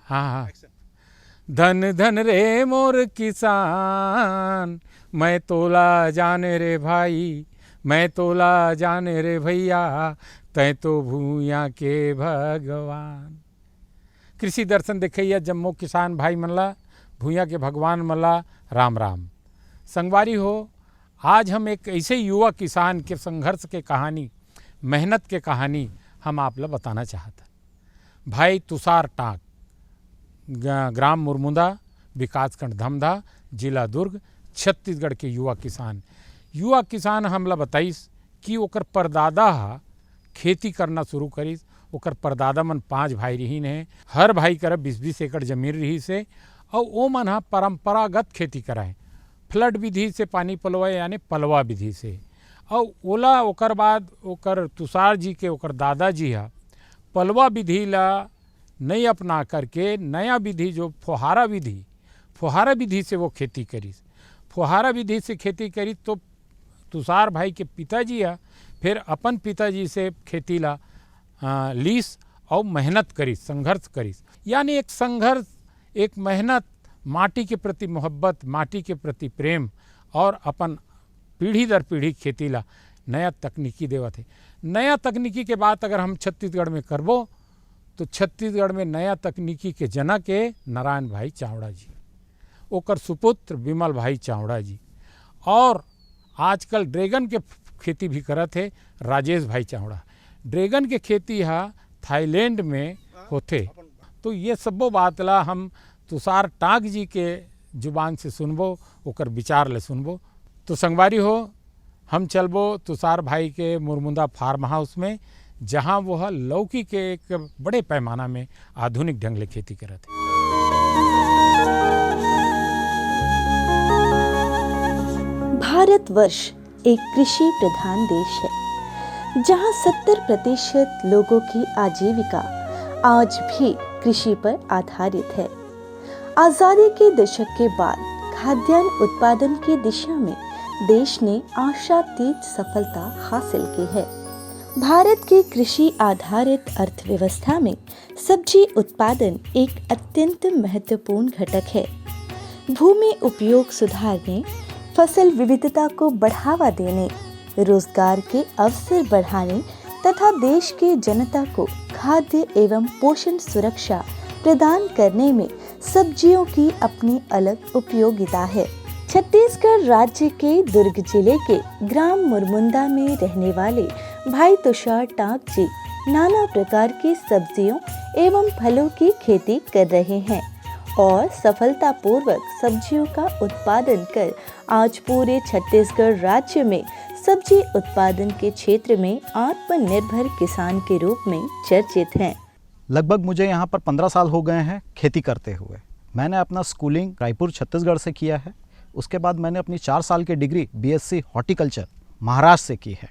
हाँ हाँ। धन धन रे मोर किसान, मैं तोला जाने रे भाई, मैं तोला जाने रे भैया, तै तो भूया के भगवान। कृषि दर्शन देखिए जम्मो किसान भाई मनला, भूया के भगवान मनला राम राम। संगवारी हो, आज हम एक ऐसे युवा किसान के संघर्ष के कहानी, मेहनत के कहानी हम आप लोग बताना चाहता। भाई तुषार टाक, ग्राम मुरमुंदा, विकासखंड धमधा, जिला दुर्ग, छत्तीसगढ़ के युवा किसान हमला बताइस कि ओकर परदादा खेती करना शुरू करिस। ओकर परदादा मन 5 भाई रहीन है, हर भाई कर 20-20 एकड़ जमीन रही से, और ओ मन परंपरागत खेती कराए, फ्लड विधि से पानी पलवाए यानी पलवा विधि से। और ओला ओकर बाद ओकर तुषार जी के ओकर दादाजी पलवा विधि ला नहीं अपना करके नया विधि जो फुहारा विधि से वो खेती करी। फुहारा विधि से खेती करी तो तुषार भाई के पिताजी फिर अपन पिताजी से खेती ला लीस और मेहनत करी, संघर्ष करी। यानी एक संघर्ष, एक मेहनत, माटी के प्रति मोहब्बत, माटी के प्रति प्रेम, और अपन पीढ़ी दर पीढ़ी खेती ला नया तकनीकी देवत है। नया तकनीकी के बात अगर हम छत्तीसगढ़ में करबो तो छत्तीसगढ़ में नया तकनीकी के जनक है नारायण भाई चावड़ा जी, ओकर सुपुत्र विमल भाई चावड़ा जी, और आजकल ड्रैगन के खेती भी करत है राजेश भाई चावड़ा। ड्रैगन के खेती थाईलैंड में होते। तो ये सबो बात ला हम तुषार टाक जी के जुबान से सुनबो, ओकर विचार ले सुनबो। तो संगवारी हो, हम चलबो तुषार भाई के मुरमुंदा फार्म हाउस में, जहां वह लौकी के एक बड़े पैमाना में आधुनिक ढंग से खेती करते हैं। भारतवर्ष एक कृषि प्रधान देश है, जहां 70% लोगों की आजीविका आज भी कृषि पर आधारित है। आजादी के दशक के बाद खाद्यान्न उत्पादन की दिशा में देश ने आशातीत सफलता हासिल की है। भारत की कृषि आधारित अर्थव्यवस्था में सब्जी उत्पादन एक अत्यंत महत्वपूर्ण घटक है। भूमि उपयोग सुधारने, फसल विविधता को बढ़ावा देने, रोजगार के अवसर बढ़ाने तथा देश के जनता को खाद्य एवं पोषण सुरक्षा प्रदान करने में सब्जियों की अपनी अलग उपयोगिता है। छत्तीसगढ़ राज्य के दुर्ग जिले के ग्राम मुरमुंदा में रहने वाले भाई तुषार टाक जी नाना प्रकार की सब्जियों एवं फलों की खेती कर रहे हैं और सफलतापूर्वक सब्जियों का उत्पादन कर आज पूरे छत्तीसगढ़ राज्य में सब्जी उत्पादन के क्षेत्र में आत्मनिर्भर किसान के रूप में चर्चित हैं। लगभग मुझे यहाँ पर 15 साल हो गए हैं खेती करते हुए। मैंने अपना स्कूलिंग रायपुर छत्तीसगढ़ से किया है। उसके बाद मैंने अपनी 4 साल की डिग्री बीएससी हॉर्टिकल्चर महाराष्ट्र से की है,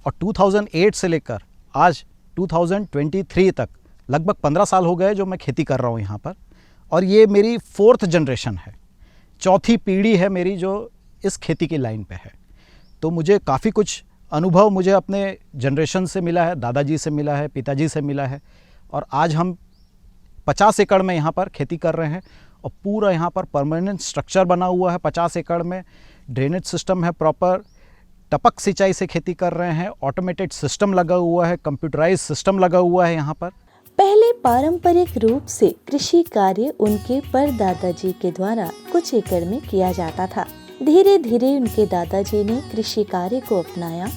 और 2008 से लेकर आज 2023 तक लगभग 15 साल हो गए जो मैं खेती कर रहा हूँ यहाँ पर। और ये मेरी 4th जनरेशन है, 4थी पीढ़ी है मेरी जो इस खेती की लाइन पे है। तो मुझे काफ़ी कुछ अनुभव मुझे अपने जनरेशन से मिला है, दादाजी से मिला है, पिताजी से मिला है, और आज हम 50 एकड़ में यहाँ पर खेती कर रहे हैं। और पूरा यहाँ पर परमानेंट स्ट्रक्चर बना हुआ है। 50 एकड़ में ड्रेनेज सिस्टम है, प्रॉपर टपक सिंचाई से खेती कर रहे हैं, ऑटोमेटेड सिस्टम लगा हुआ है, कंप्यूटराइज सिस्टम लगा हुआ है यहाँ पर। पहले पारंपरिक रूप से कृषि कार्य उनके परदादाजी के द्वारा कुछ एकड़ में किया जाता था। धीरे धीरे उनके दादाजी ने कृषि कार्य को अपनाया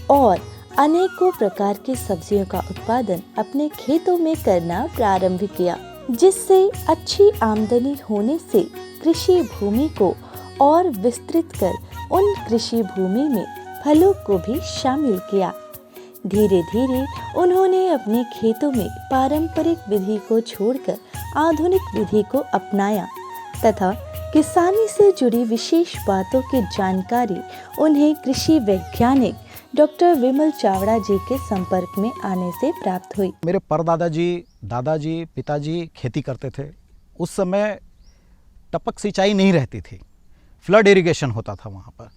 और अनेकों प्रकार की सब्जियों का उत्पादन अपने खेतों में करना प्रारंभ किया, जिससे अच्छी आमदनी होने से कृषि भूमि को और विस्तृत कर उन कृषि भूमि में फलों को भी शामिल किया। धीरे धीरे उन्होंने अपने खेतों में पारंपरिक विधि को छोड़कर आधुनिक विधि को अपनाया तथा किसानी से जुड़ी विशेष बातों की जानकारी उन्हें कृषि वैज्ञानिक डॉक्टर विमल चावड़ा जी के संपर्क में आने से प्राप्त हुई। मेरे परदादाजी, दादाजी, पिताजी खेती करते थे। उस समय टपक सिंचाई नहीं रहती थी, फ्लड इरिगेशन होता था वहाँ पर।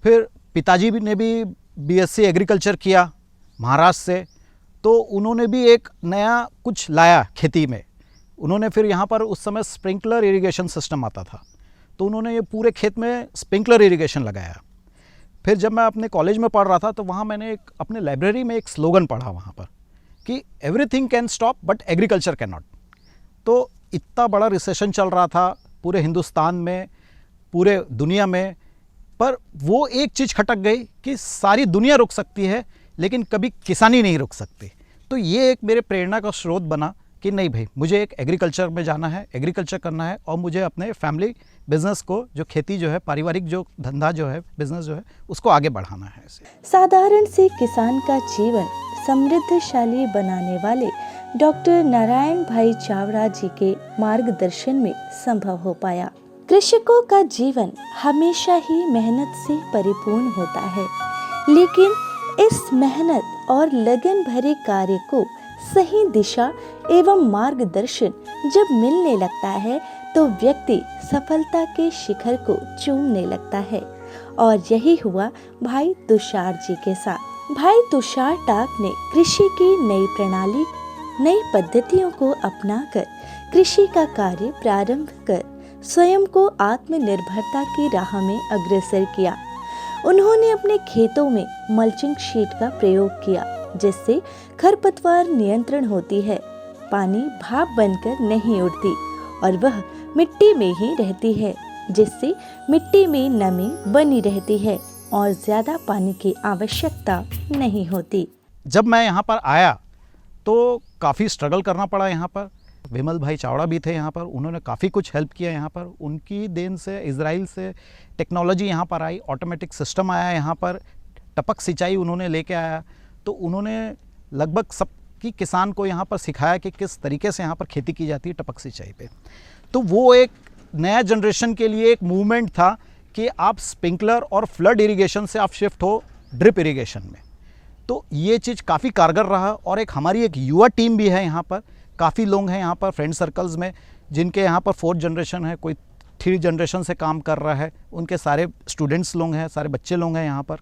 फिर पिताजी ने भी बीएससी एग्रीकल्चर किया महाराष्ट्र से, तो उन्होंने भी एक नया कुछ लाया खेती में। उन्होंने फिर यहाँ पर उस समय स्प्रिंकलर इरिगेशन सिस्टम आता था, तो उन्होंने ये पूरे खेत में स्प्रिंकलर इरिगेशन लगाया। फिर जब मैं अपने कॉलेज में पढ़ रहा था तो वहाँ मैंने अपने लाइब्रेरी में एक स्लोगन पढ़ा वहाँ पर कि everything can stop but agriculture can not. तो इतना बड़ा रिसेशन चल रहा था पूरे हिंदुस्तान में, पूरे दुनिया में, पर वो एक चीज़ खटक गई कि सारी दुनिया रुक सकती है लेकिन कभी किसानी नहीं रुक सकती। तो ये एक मेरे प्रेरणा का स्रोत बना कि नहीं भाई, मुझे एक एग्रीकल्चर में जाना है, एग्रीकल्चर करना है और मुझे अपने फैमिली बिजनेस को, जो खेती जो है, पारिवारिक जो धंधा जो है, बिजनेस जो है, उसको आगे बढ़ाना है। साधारण से किसान का जीवन समृद्धशाली बनाने वाले डॉक्टर नारायण भाई चावड़ा जी के मार्गदर्शन में संभव हो पाया। कृषकों का जीवन हमेशा ही मेहनत से परिपूर्ण होता है, लेकिन इस मेहनत और लगन भरे कार्य को सही दिशा एवं मार्गदर्शन जब मिलने लगता है तो व्यक्ति सफलता के शिखर को चूमने लगता है। और यही हुआ भाई तुषार जी के साथ। भाई तुषार टाक ने कृषि की नई प्रणाली, नई पद्धतियों को अपनाकर कृषि का कार्य प्रारंभ कर स्वयं को आत्मनिर्भरता की राह में अग्रसर किया। उन्होंने अपने खेतों में मल्चिंग शीट का प्रयोग किया, जिससे खरपतवार नियंत्रण होती है, पानी भाप बनकर नहीं उड़ती और वह मिट्टी में ही रहती है, जिससे मिट्टी में नमी बनी रहती है और ज्यादा पानी की आवश्यकता नहीं होती। जब मैं यहाँ पर आया तो काफ़ी स्ट्रगल करना पड़ा। यहाँ पर विमल भाई चावड़ा भी थे यहाँ पर, उन्होंने काफ़ी कुछ हेल्प किया यहाँ पर। उनकी देन से इजराइल से टेक्नोलॉजी यहाँ पर आई, ऑटोमेटिक सिस्टम आया यहाँ पर, टपक सिंचाई उन्होंने लेके आया। तो उन्होंने लगभग सबकी किसान को यहाँ पर सिखाया कि किस तरीके से यहाँ पर खेती की जाती है टपक सिंचाई पे। तो वो एक नया जनरेशन के लिए एक मूवमेंट था कि आप स्प्रिंकलर और फ्लड इरिगेशन से आप शिफ्ट हो ड्रिप इरिगेशन में। तो ये चीज़ काफ़ी कारगर रहा। और एक हमारी एक युवा टीम भी है यहाँ पर, काफ़ी लोग हैं यहाँ पर फ्रेंड सर्कल्स में जिनके यहाँ पर 4th जनरेशन है, कोई 3 जनरेशन से काम कर रहा है, उनके सारे स्टूडेंट्स लोग हैं, सारे बच्चे लोग हैं यहाँ पर।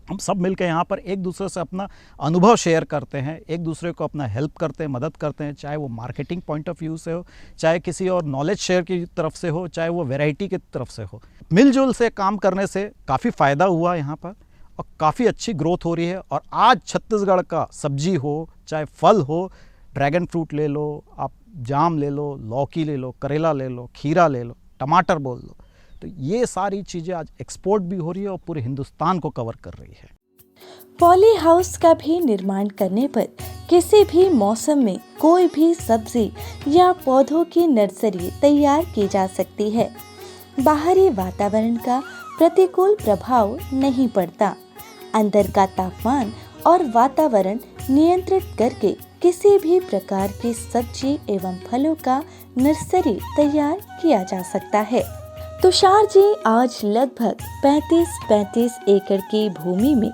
हम सब मिलकर यहाँ पर एक दूसरे से अपना अनुभव शेयर करते हैं, एक दूसरे को अपना हेल्प करते हैं, मदद करते हैं, चाहे वो मार्केटिंग पॉइंट ऑफ व्यू से हो, चाहे किसी और नॉलेज शेयर की तरफ से हो, चाहे वो वैरायटी की तरफ से हो। मिलजुल से काम करने से काफ़ी फ़ायदा हुआ यहाँ पर और काफ़ी अच्छी ग्रोथ हो रही है। और आज छत्तीसगढ़ का सब्जी हो, चाहे फल हो, ड्रैगन फ्रूट ले लो, आप जाम ले लो, लौकी ले लो, करेला ले लो, खीरा ले लो, टमाटर बोल लो, तो ये सारी चीज़ें आज एक्सपोर्ट भी हो रही है और पूरे हिंदुस्तान को कवर कर रही है। पॉली हाउस का भी निर्माण करने पर किसी भी मौसम में कोई भी सब्जी या पौधों की नर्सरी तैयार की जा सकती है। बाहरी वातावरण का प्रतिकूल प्रभाव नहीं पड़ता। अंदर का तापमान और वातावरण नियंत्रित करके किसी भी प्रकार की सब्जी एवं फलों का नर्सरी तैयार किया जा सकता है। तुषार जी आज लगभग 35 एकड़ की भूमि में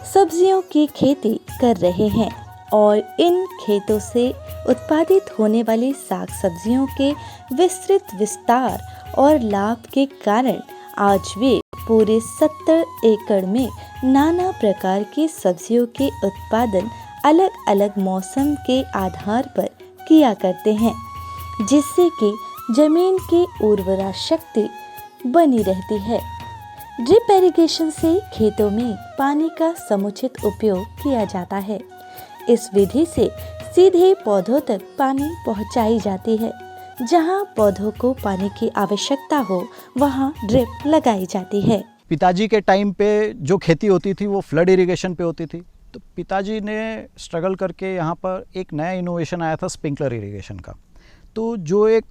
सब्जियों की खेती कर रहे हैं और इन खेतों से उत्पादित होने वाली साग सब्जियों के विस्तृत विस्तार और लाभ के कारण आज वे पूरे 70 एकड़ में नाना प्रकार की सब्जियों के उत्पादन अलग अलग मौसम के आधार पर किया करते हैं, जिससे कि जमीन की उर्वरा शक्ति बनी रहती है। ड्रिप इरिगेशन से खेतों में पानी का समुचित उपयोग किया जाता है। इस विधि से सीधे पौधों तक पानी पहुंचाई जाती है। जहां पौधों को पानी की आवश्यकता हो वहां ड्रिप लगाई जाती है। पिताजी के टाइम पे जो खेती होती थी वो फ्लड इरिगेशन पे होती थी, तो पिताजी ने स्ट्रगल करके यहाँ पर एक नया इनोवेशन आया था स्प्रिंकलर इरिगेशन का। तो जो एक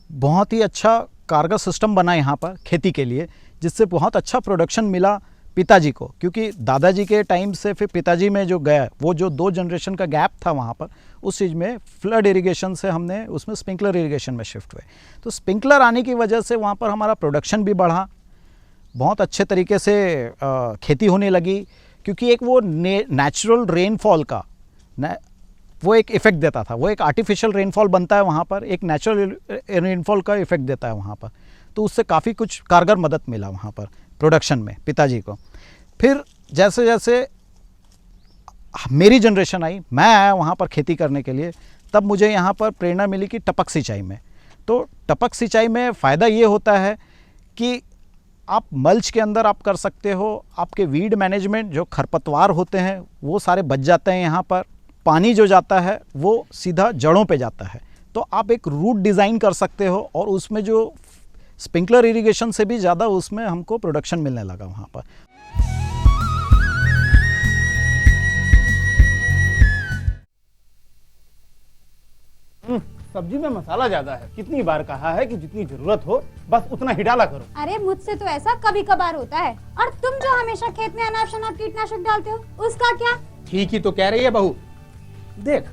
बहुत ही अच्छा कारगर सिस्टम बना यहाँ पर खेती के लिए, जिससे बहुत अच्छा प्रोडक्शन मिला पिताजी को। क्योंकि दादाजी के टाइम से फिर पिताजी में जो गया, वो जो 2 जनरेशन का गैप था वहाँ पर, उस चीज़ में फ्लड इरिगेशन से हमने उसमें स्प्रिंकलर इरिगेशन में शिफ्ट हुए। तो स्प्रिंकलर आने की वजह से वहाँ पर हमारा प्रोडक्शन भी बढ़ा, बहुत अच्छे तरीके से खेती होने लगी। क्योंकि एक वो नेचुरल रेनफॉल का वो एक इफ़ेक्ट देता था, वो एक आर्टिफिशियल रेनफॉल बनता है वहाँ पर, एक नेचुरल रेनफॉल का इफ़ेक्ट देता है वहाँ पर। तो उससे काफ़ी कुछ कारगर मदद मिला वहाँ पर प्रोडक्शन में पिताजी को। फिर जैसे जैसे मेरी जनरेशन आई, मैं आया वहाँ पर खेती करने के लिए, तब मुझे यहाँ पर प्रेरणा मिली कि टपक सिंचाई में। तो टपक सिंचाई में फ़ायदा ये होता है कि आप मल्च के अंदर आप कर सकते हो, आपके वीड मैनेजमेंट जो खरपतवार होते हैं वो सारे बच जाते हैं। यहाँ पर पानी जो जाता है वो सीधा जड़ों पे जाता है। तो आप एक रूट डिज़ाइन कर सकते हो और उसमें जो स्प्रिंकलर इरिगेशन से भी ज़्यादा उसमें हमको प्रोडक्शन मिलने लगा वहाँ पर। सब्जी में मसाला ज्यादा है। कितनी बार कहा है कि जितनी जरूरत हो बस उतना ही डाला करो। अरे मुझसे तो ऐसा कभी कभार होता है। और तुम जो हमेशा खेत में अनाप शनाप कीटनाशक डालते हो उसका क्या? ठीक ही तो कह रही है बहू। देख,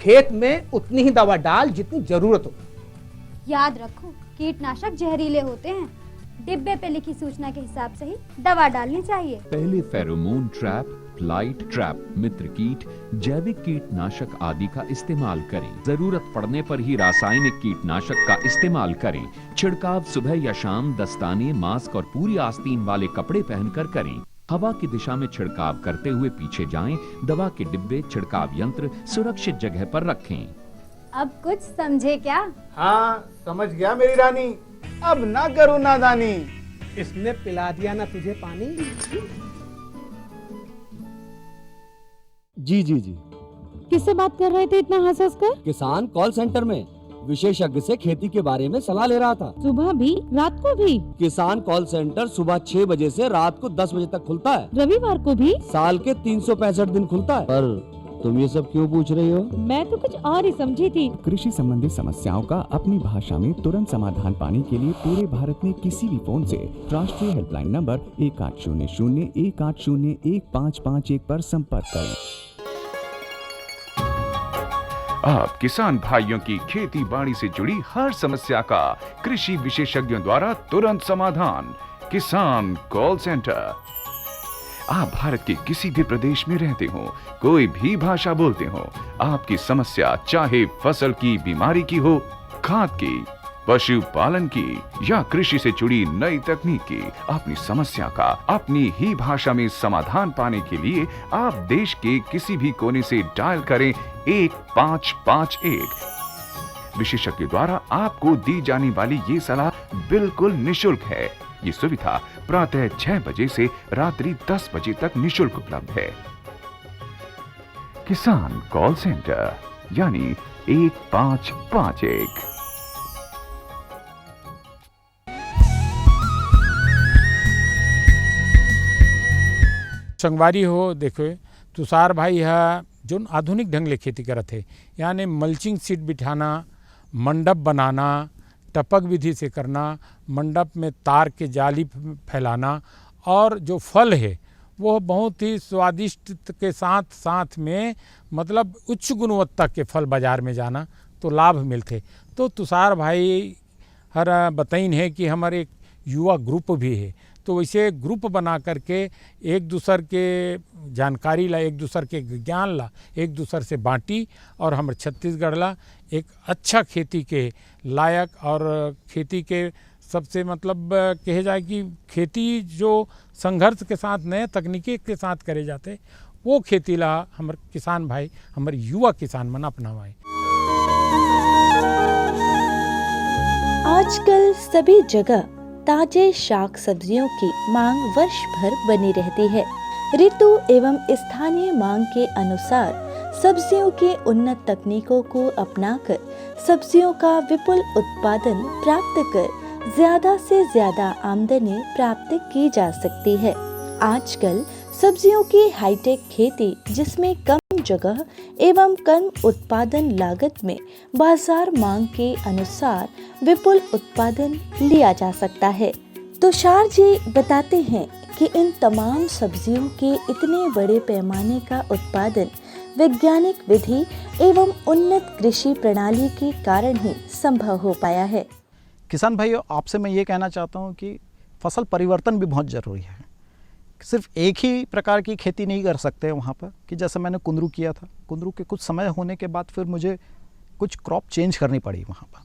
खेत में उतनी ही दवा डाल जितनी जरूरत हो। याद रखो, कीटनाशक जहरीले होते हैं। डिब्बे पे लिखी सूचना के हिसाब से ही दवा डालनी चाहिए। पहले फेरोमोन ट्रैप, फ्लाइट ट्रैप, मित्र कीट, जैविक कीटनाशक आदि का इस्तेमाल करें। जरूरत पड़ने पर ही रासायनिक कीटनाशक का इस्तेमाल करें। छिड़काव सुबह या शाम दस्ताने, मास्क और पूरी आस्तीन वाले कपड़े पहनकर करें। हवा की दिशा में छिड़काव करते हुए पीछे जाएं। दवा के डिब्बे, छिड़काव यंत्र सुरक्षित जगह पर रखें। अब कुछ समझे क्या? हाँ, समझ गया मेरी रानी। अब ना करो नादानी। इसने पिला दिया ना तुझे पानी। जी किससे बात कर रहे थे इतना हंस हंस कर? किसान कॉल सेंटर में विशेषज्ञ से खेती के बारे में सलाह ले रहा था। सुबह भी रात को भी? किसान कॉल सेंटर सुबह 6 बजे से रात को 10 बजे तक खुलता है। रविवार को भी? साल के 365 दिन खुलता है। पर तुम ये सब क्यों पूछ रही हो? मैं तो कुछ और ही समझी थी। कृषि संबंधी समस्याओं का अपनी भाषा में तुरंत समाधान पाने के लिए पूरे भारत में किसी भी फोन से राष्ट्रीय हेल्पलाइन नंबर 1800-180-1551 पर संपर्क करें। आप किसान भाइयों की खेती बाड़ी से जुड़ी हर समस्या का कृषि विशेषज्ञों द्वारा तुरंत समाधान। किसान कॉल सेंटर। आप भारत के किसी भी प्रदेश में रहते हो, कोई भी भाषा बोलते हो, आपकी समस्या चाहे फसल की बीमारी की हो, खाद की, पशुपालन की या कृषि से जुड़ी नई तकनीक की, अपनी समस्या का अपनी ही भाषा में समाधान पाने के लिए आप देश के किसी भी कोने से डायल करें 1551। विशेषज्ञ द्वारा आपको दी जाने वाली ये सलाह बिल्कुल निशुल्क है। ये सुविधा प्रातः 6 बजे से रात्रि 10 बजे तक निशुल्क उपलब्ध है। किसान कॉल सेंटर यानी 1551। संगवारी हो देखो, तुषार भाई है जो आधुनिक ढंग ले खेती करत है, यानी मल्चिंग सीट बिठाना, मंडप बनाना, टपक विधि से करना, मंडप में तार के जाली फैलाना, और जो फल है वो बहुत ही स्वादिष्ट के साथ साथ में मतलब उच्च गुणवत्ता के फल बाज़ार में जाना तो लाभ मिलते। तो तुषार भाई हर बताइन है कि हमारे एक युवा ग्रुप भी है, तो वैसे ग्रुप बना करके एक दूसर के जानकारी ला, एक दूसर के ज्ञान ला एक दूसर से बांटी, और हमारे छत्तीसगढ़ ला एक अच्छा खेती के लायक और खेती के सबसे मतलब कहे जाए कि खेती जो संघर्ष के साथ नए तकनीकी के साथ करे जाते, वो खेती ला हमारे किसान भाई, हमारे युवा किसान मन अपनावाए। आजकल सभी जगह ताजे शाक सब्जियों की मांग वर्ष भर बनी रहती है। ऋतु एवं स्थानीय मांग के अनुसार सब्जियों के उन्नत तकनीकों को अपनाकर सब्जियों का विपुल उत्पादन प्राप्त कर ज्यादा से ज्यादा आमदनी प्राप्त की जा सकती है। आजकल सब्जियों की हाईटेक खेती, जिसमें कम जगह एवं कम उत्पादन लागत में बाजार मांग के अनुसार विपुल उत्पादन लिया जा सकता है। तुषार जी बताते हैं कि इन तमाम सब्जियों के इतने बड़े पैमाने का उत्पादन वैज्ञानिक विधि एवं उन्नत कृषि प्रणाली के कारण ही संभव हो पाया है। किसान भाइयों, आपसे मैं ये कहना चाहता हूँ कि फसल परिवर्तन भी बहुत ज़रूरी है। सिर्फ एक ही प्रकार की खेती नहीं कर सकते वहाँ पर, कि जैसे मैंने कुंदरू किया था, कुंदरू के कुछ समय होने के बाद फिर मुझे कुछ क्रॉप चेंज करनी पड़ी वहाँ पर।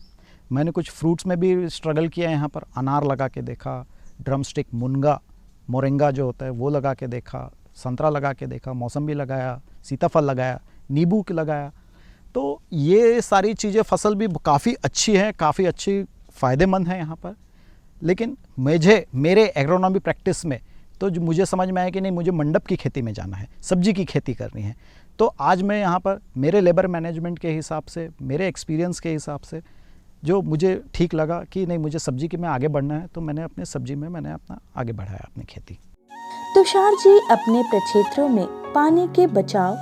मैंने कुछ फ्रूट्स में भी स्ट्रगल किया, यहाँ पर अनार लगा के देखा, ड्रम स्टिक, मुनगा, मोरिंगा जो होता है वो लगा के देखा, संतरा लगा के देखा, मौसम्बी लगाया, सीताफल लगाया, नींबू के लगाया। तो ये सारी चीज़ें फसल भी काफ़ी अच्छी हैं, काफ़ी अच्छी फ़ायदेमंद है यहाँ पर। लेकिन मेरे एग्रोनॉमी प्रैक्टिस में तो जो मुझे समझ में आया कि नहीं, मुझे मंडप की खेती में जाना है, सब्जी की खेती करनी है। तो आज मैं यहाँ पर मेरे लेबर मैनेजमेंट के हिसाब से, मेरे एक्सपीरियंस के हिसाब से जो मुझे ठीक लगा कि नहीं, मुझे सब्जी की में आगे बढ़ना है, तो मैंने अपने सब्जी में अपना आगे बढ़ाया अपनी खेती। तुषार जी अपने प्रक्षेत्रों में पानी के बचाव,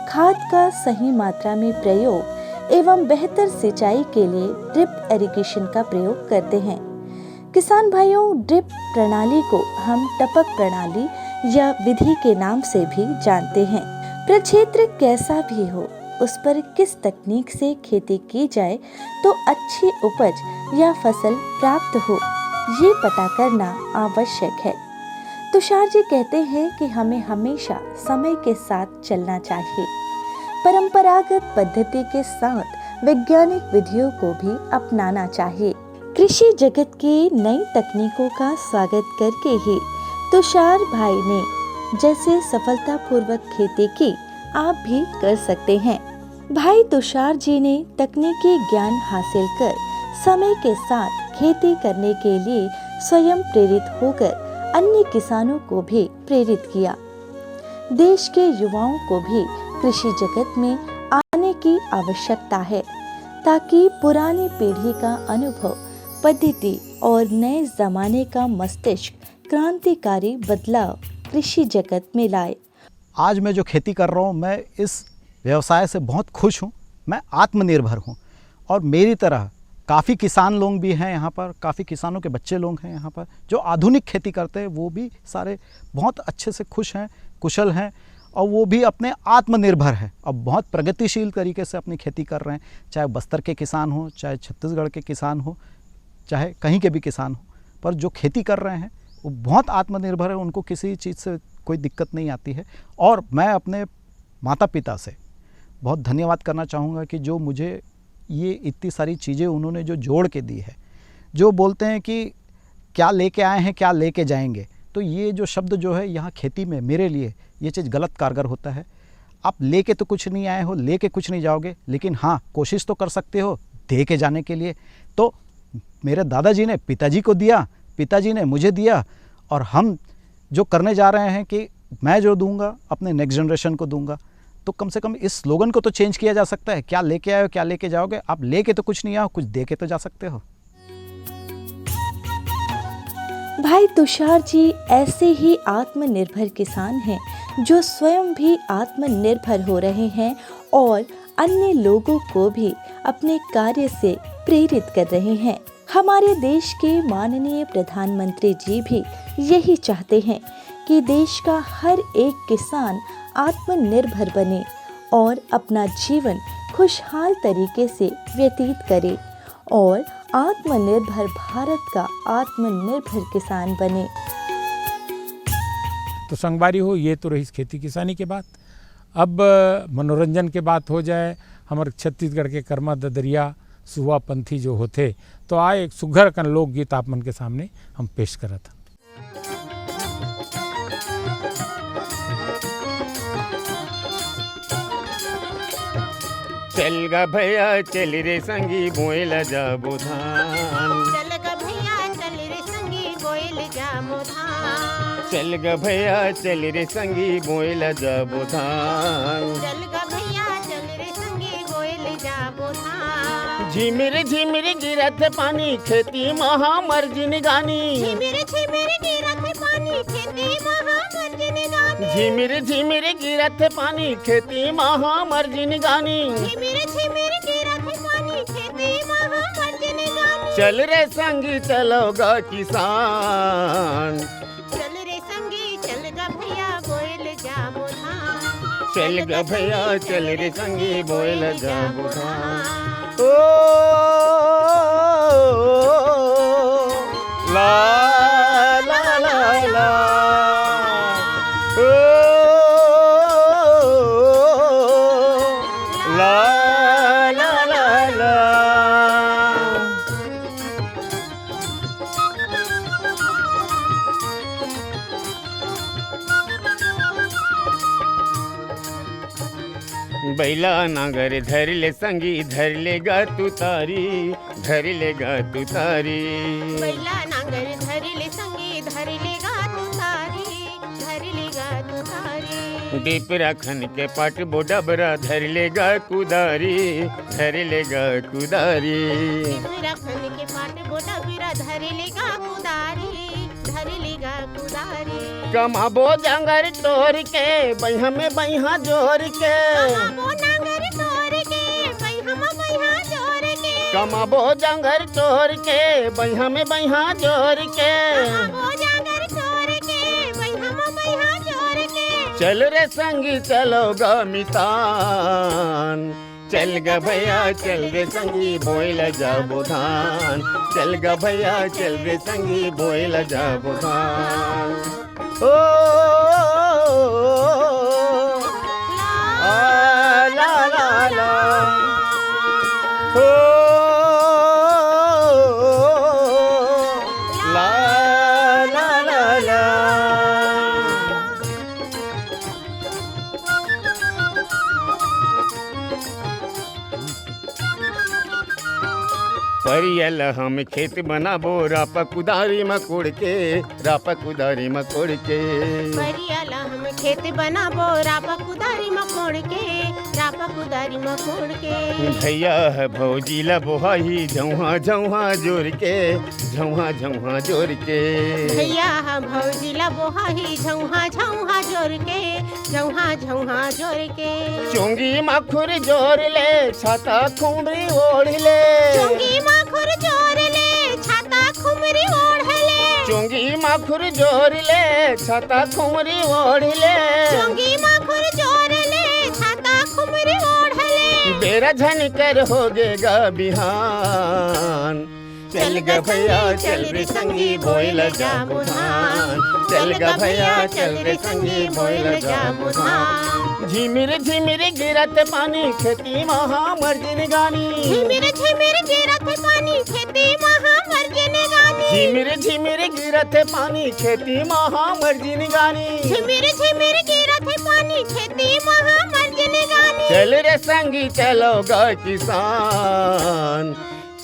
खाद का सही मात्रा में प्रयोग एवं बेहतर सिंचाई के लिए ड्रिप इरिगेशन का प्रयोग करते हैं। किसान भाइयों, ड्रिप प्रणाली को हम टपक प्रणाली या विधि के नाम से भी जानते हैं। प्रक्षेत्र कैसा भी हो, उस पर किस तकनीक से खेती की जाए तो अच्छी उपज या फसल प्राप्त हो, ये पता करना आवश्यक है। तुषार जी कहते हैं कि हमें हमेशा समय के साथ चलना चाहिए, परंपरागत पद्धति के साथ वैज्ञानिक विधियों को भी अपनाना चाहिए। कृषि जगत की नई तकनीकों का स्वागत करके ही तुषार भाई ने जैसे सफलतापूर्वक खेती की, आप भी कर सकते हैं। भाई तुषार जी ने तकनीकी ज्ञान हासिल कर समय के साथ खेती करने के लिए स्वयं प्रेरित होकर अन्य किसानों को भी प्रेरित किया। देश के युवाओं को भी कृषि जगत में आने की आवश्यकता है, ताकि पुरानी पीढ़ी का अनुभव, पद्धति और नए जमाने का मस्तिष्क क्रांतिकारी बदलाव कृषि जगत में लाए। आज मैं जो खेती कर रहा हूँ, मैं इस व्यवसाय से बहुत खुश हूँ। मैं आत्मनिर्भर हूँ और मेरी तरह काफ़ी किसान लोग भी हैं यहाँ पर, काफ़ी किसानों के बच्चे लोग हैं यहाँ पर जो आधुनिक खेती करते हैं, वो भी सारे बहुत अच्छे से खुश हैं, कुशल हैं और वो भी अपने आत्मनिर्भर हैं और बहुत प्रगतिशील तरीके से अपनी खेती कर रहे हैं। चाहे बस्तर के किसान हो, चाहे छत्तीसगढ़ के किसान हो, चाहे कहीं के भी किसान हो, पर जो खेती कर रहे हैं वो बहुत आत्मनिर्भर है, उनको किसी चीज़ से कोई दिक्कत नहीं आती है। और मैं अपने माता पिता से बहुत धन्यवाद करना चाहूँगा कि जो मुझे ये इतनी सारी चीज़ें उन्होंने जो जोड़ के दी है। जो बोलते हैं कि क्या लेके आए हैं क्या लेके जाएंगे, तो ये जो शब्द जो है यहाँ खेती में मेरे लिए ये चीज़ गलत कारगर होता है। आप लेके तो कुछ नहीं आए हो, लेके कुछ नहीं जाओगे, लेकिन हाँ कोशिश तो कर सकते हो दे के जाने के लिए। तो मेरे दादाजी ने पिताजी को दिया, पिताजी ने मुझे दिया, और हम जो करने जा रहे हैं कि मैं जो दूंगा अपने नेक्स्ट जनरेशन को दूंगा। तो कम से कम इस स्लोगन को तो चेंज किया जा सकता है, क्या लेके आए हो क्या लेके जाओगे। आप लेके तो कुछ नहीं आओ, कुछ दे के तो जा सकते हो। भाई तुषार जी ऐसे ही आत्मनिर्भर किसान हैं जो स्वयं भी आत्मनिर्भर हो रहे हैं और अन्य लोगों को भी अपने कार्य से प्रेरित कर रहे हैं। हमारे देश के माननीय प्रधानमंत्री जी भी यही चाहते हैं कि देश का हर एक किसान आत्मनिर्भर बने और अपना जीवन खुशहाल तरीके से व्यतीत करे और आत्मनिर्भर भारत का आत्मनिर्भर किसान बने। तो संगवारी हो, ये तो रही खेती किसानी के बात। अब मनोरंजन के बात हो जाए। हमारे छत्तीसगढ़ के कर्मा ददरिया सुहा पंथी जो होते, तो आए एक सुघर कन लोकगीत आप मन के सामने हम पेश करत। चल गा भैया चल रे संगी बोएल जाबो धान, चल गा भैया चल रे संगी बोएल जाबो धान, चल गा भैया चल रे संगी बोएल जाबो धान, चल गा भैया चल रे संगी बोएल जाबो धान। झिमिर झिमिर गिरत पानी खेती महा मर्जिन गानी, झिमिर झिमिर गिरत पानी खेती महा मर्जिन गानी, झिमिर झिमिर गिरत पानी खेती महा मर्जिन गानी, झिमिर झिमिर गिरत पानी खेती महा मर्जिन गानी। चल रे संगी चलोगा किसान, चल रे संगी चल गा भैया बोएल जाबो धान, चल गा भैया चल रे संगी बोएल जाबो धान। ओ ला ला ला ला, ओ ला ला ला ला। बैला नांगर धर ले संगी धर लेगा तू तारी धर लेगा तू तारी बैला नांगर धर ले संगी धर लेगा तू तारी धर लेगा तू तारी दीपरा खन के पाट बोडबरा धर लेगा कुदारी धर लेगा कुदारी दीपरा खन के पाट बोडबरा धर लेगा कुदारी धर लेगा कुदारी कमाबो जंगर तोड़ के बैहा में बैहा जोर के कमाबो नांगर तोड़ के बैहा में बैहा जोर के कमाबो जंगर तोड़ के बैहा में बैहा जोर के कमाबो जंगर तोड़ के बैहा में बैहा जोर के चल रे संगी चलो गा मितान चल गा भैया चल रे संगी बोइल जाबो धान चल गा भैया चल रे संगी बोइल जाबो धान ओ ला ला ला ओ ला ला ला ला परियल हम खेत बनाबो रापा कुदारी मकोड़ के रापा कुदारी मकोड़ के परियाला हम खेत बनाबो रापा कुदारी मकोड़ के रापा कुदारी मकोड़ के भैया है भौजी ला बोहाई झौहा झौहा जोर के झौहा झौहा जोर के भैया हम भौजी ला बोहाई झौहा झौहा जोर के झौहा झौहा जोर के चोंगी माखुर जोर ले छाता खुमरी ओढ़ ले चोंगी माखुर जोर ले छाता खुमरी ओढ़ ले चोंगी माखुर जोर ले छाता खुमरी ओढ़ ले चोंगी माखुर जोर ले छाता खुमरी ओढ़ ले बेरा झनकर हो गेगा बिहान चल गा भैया चल रे संगी बोइल जाबो धान चल गा भैया चल रे संगी बोइल जाबो धान झिमिर झिमिर गिरत पानी खेती महा मर्जिन गानी झिमिर झिमिर गिरत पानी खेती महा मर्जिन गानी झिमिर झिमिर गिरत पानी खेती महा मर्जिन गानी झिमिर झिमिर गिरत पानी खेती महा मर्जिन गानी चल रे संगी चलो गा किसान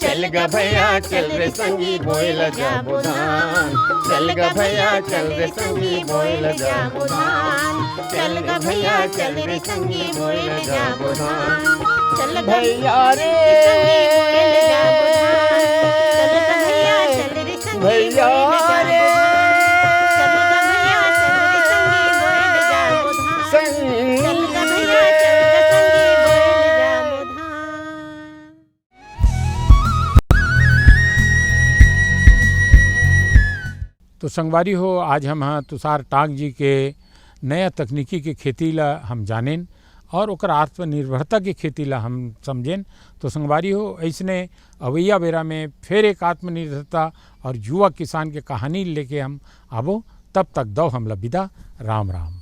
चल गा भैया चल रे संगी बोइल जाबो धान चल गा भैया चल रे संगी बोइल जाबो धान चल गा भैया चल रे संगी बोइल जाबो धान चल भैया रे भैया रे तो संगवारी हो आज हम हाँ तुषार टांग जी के नया तकनीकी के खेती ला हम जानें और ओकर आत्मनिर्भरता के खेती ला हम समझें। तो संगवारी हो ऐसने अवैया बेरा में फिर एक आत्मनिर्भरता और युवा किसान के कहानी लेके हम आबो। तब तक दो हम विदा। राम राम।